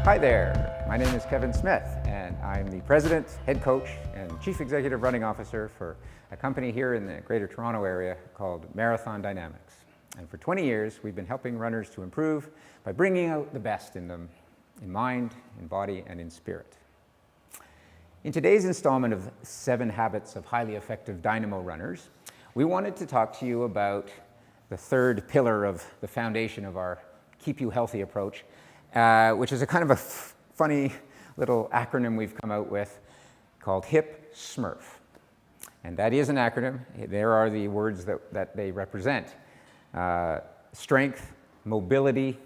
Hi there, my name is Kevin Smith and I'm the President, Head Coach, and Chief Executive Running Officer for a company here in the Greater Toronto area called Marathon Dynamics. And for 20 years we've been helping runners to improve by bringing out the best in them, in mind, in body, and in spirit. In today's installment of 7 Habits of Highly Effective Dynamo Runners, we wanted to talk to you about the third pillar of the foundation of our Keep You Healthy approach, which is a kind of a funny little acronym we've come out with called S.M.U.R.F. And that is an acronym. There are the words that they represent. Strength, mobility,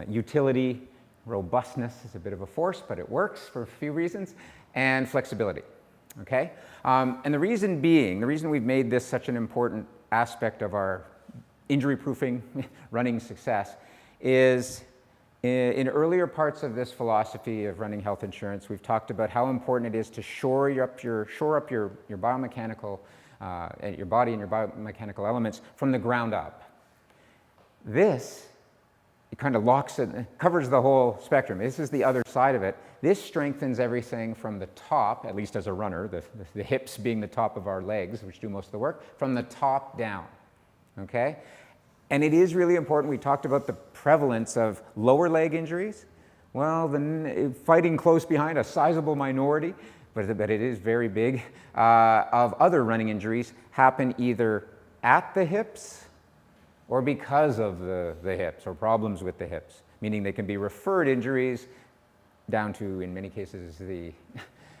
utility, robustness is a bit of a force, but it works for a few reasons, and flexibility. Okay? And the reason we've made this such an important aspect of our injury-proofing running success is in earlier parts of this philosophy of running health insurance, we've talked about how important it is to shore up your biomechanical, your body and your biomechanical elements from the ground up. This, it kind of locks it, covers the whole spectrum. This is the other side of it. This strengthens everything from the top, at least as a runner, the hips being the top of our legs, which do most of the work, from the top down, okay? And it is really important. We talked about the prevalence of lower leg injuries. Well, fighting close behind, a sizable minority, but it is very big, of other running injuries happen either at the hips or because of the hips or problems with the hips, meaning they can be referred injuries down to, in many cases,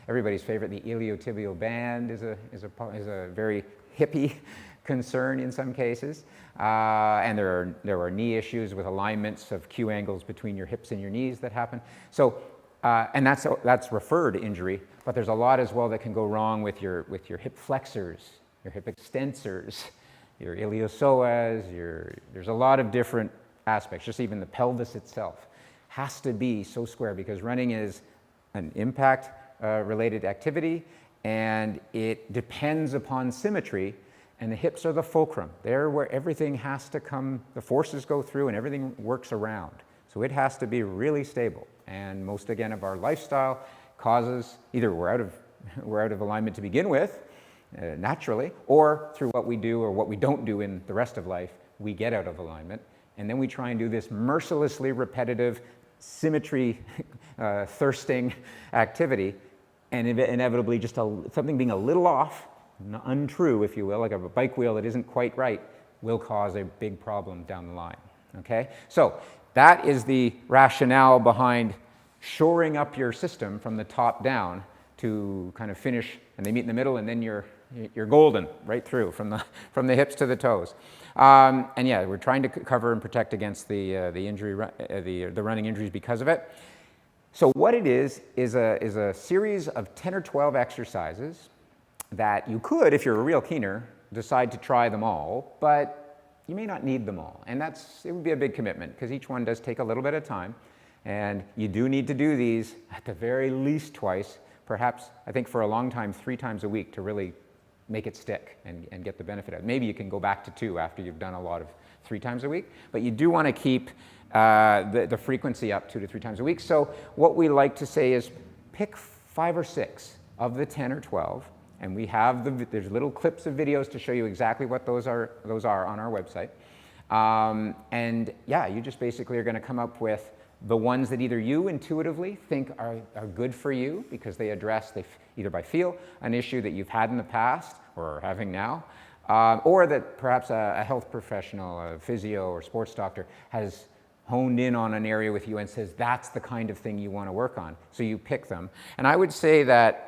everybody's favorite, the iliotibial band is a very hippie concern in some cases, and there are knee issues with alignments of Q angles between your hips and your knees that happen. So, and that's referred injury, but there's a lot as well that can go wrong with your hip flexors, your hip extensors, your iliopsoas. There's a lot of different aspects. Just even the pelvis itself has to be so square because running is an impact related activity, and it depends upon symmetry. And the hips are the fulcrum. They're where everything has to come, the forces go through and everything works around. So it has to be really stable. And most, again, of our lifestyle causes either we're out of alignment to begin with, naturally, or through what we do or what we don't do in the rest of life, we get out of alignment. And then we try and do this mercilessly repetitive, symmetry thirsting activity, and inevitably just something being a little off, untrue, if you will, like a bike wheel that isn't quite right, will cause a big problem down the line, okay? So that is the rationale behind shoring up your system from the top down to kind of finish, and they meet in the middle, and then you're golden right through from the hips to the toes. And yeah, we're trying to cover and protect against the running injuries because of it. So what it is a series of 10 or 12 exercises that you could, if you're a real keener, decide to try them all, but you may not need them all. And it would be a big commitment because each one does take a little bit of time. And you do need to do these at the very least twice, perhaps, I think for a long time, 3 times a week to really make it stick and get the benefit of it. Maybe you can go back to 2 after you've done a lot of 3 times a week, but you do want to keep the frequency up 2 to 3 times a week. So what we like to say is pick 5 or 6 of the 10 or 12, and we have there's little clips of videos to show you exactly what those are on our website. And yeah, you just basically are going to come up with the ones that either you intuitively think are good for you because they address, either by feel, an issue that you've had in the past or are having now, or that perhaps a health professional, a physio or sports doctor has honed in on an area with you and says that's the kind of thing you want to work on. So you pick them. And I would say that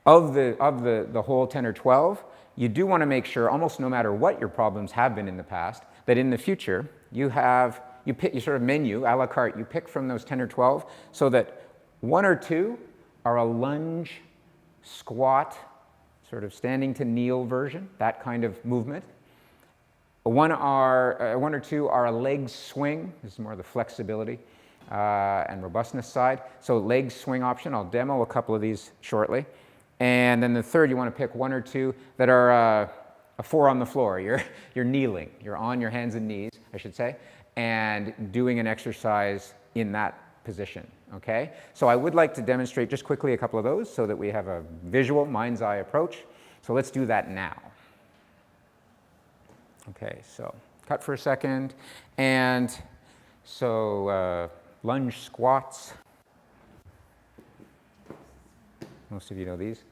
of the whole 10 or 12, you do want to make sure, almost no matter what your problems have been in the past, that in the future you sort of menu, a la carte, you pick from those 10 or 12 so that 1 or 2 are a lunge squat, sort of standing to kneel version, that kind of movement. 1 or 2 are a leg swing. This is more the flexibility and robustness side. So leg swing option, I'll demo a couple of these shortly. And then the third, you want to pick 1 or 2 that are a 4 on the floor. You're kneeling. You're on your hands and knees, I should say, and doing an exercise in that position, okay? So I would like to demonstrate just quickly a couple of those so that we have a visual, mind's eye approach. So let's do that now. Okay, so cut for a second. And so lunge squats. Most of you know these.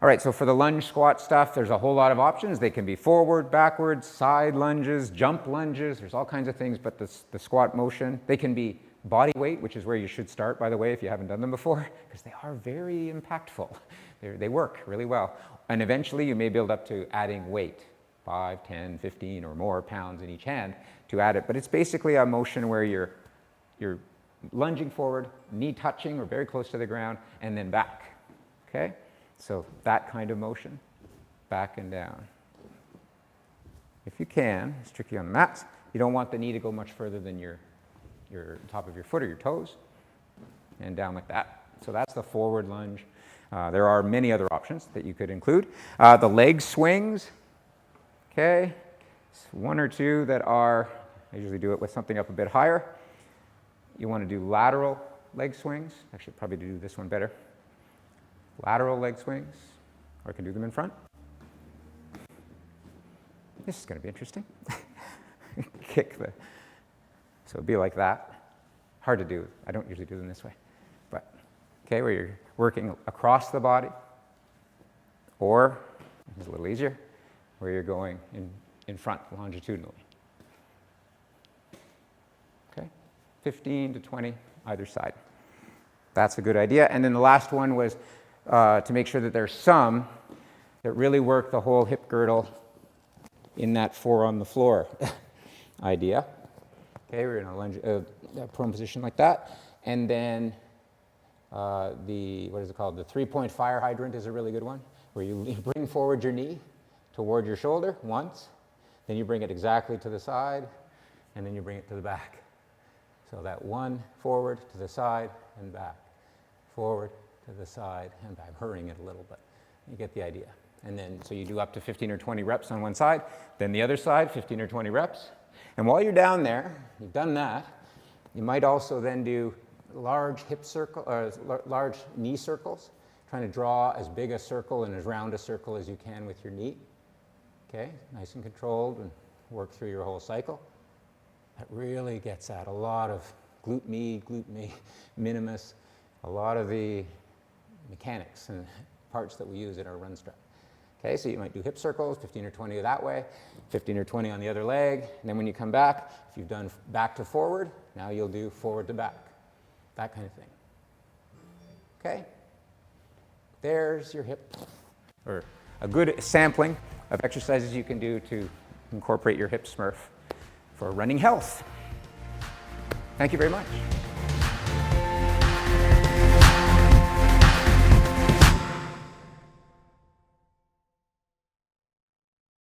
All right, so for the lunge squat stuff, there's a whole lot of options. They can be forward, backwards, side lunges, jump lunges. There's all kinds of things, but the squat motion. They can be body weight, which is where you should start, by the way, if you haven't done them before, because they are very impactful. They work really well. And eventually, you may build up to adding weight, 5, 10, 15, or more pounds in each hand to add it. But it's basically a motion where you're lunging forward, knee touching or very close to the ground, and then back, okay? So that kind of motion, back and down. If you can, it's tricky on the mats, you don't want the knee to go much further than your top of your foot or your toes, and down like that. So that's the forward lunge. There are many other options that you could include. The leg swings, okay? It's one or two that are, I usually do it with something up a bit higher. You want to do lateral leg swings. Actually, probably do this one better. Lateral leg swings, or I can do them in front. This is going to be interesting. Kick the, so it'd be like that. Hard to do. I don't usually do them this way. But, okay, where you're working across the body, or, it's a little easier, where you're going in front longitudinally. Okay, 15 to 20 either side. That's a good idea. And then the last one was to make sure that there's some that really work the whole hip girdle in that 4 on the floor idea. Okay, we're in a lunge, prone position like that. And then what is it called? The 3-point fire hydrant is a really good one, where you bring forward your knee toward your shoulder once, then you bring it exactly to the side, and then you bring it to the back. So that 1 forward to the side and back, forward to the side and back. I'm hurrying it a little, but you get the idea. And then, so you do up to 15 or 20 reps on one side, then the other side, 15 or 20 reps. And while you're down there, you've done that, you might also then do large hip circle, or large knee circles, trying to draw as big a circle and as round a circle as you can with your knee. Okay, nice and controlled, and work through your whole cycle. That really gets at a lot of glute med, minimus, a lot of the mechanics and parts that we use in our run strap. Okay, so you might do hip circles, 15 or 20 that way, 15 or 20 on the other leg, and then when you come back, if you've done back to forward, now you'll do forward to back, that kind of thing. Okay, there's your hip, or a good sampling of exercises you can do to incorporate your hip S.M.U.R.F. for running health. Thank you very much.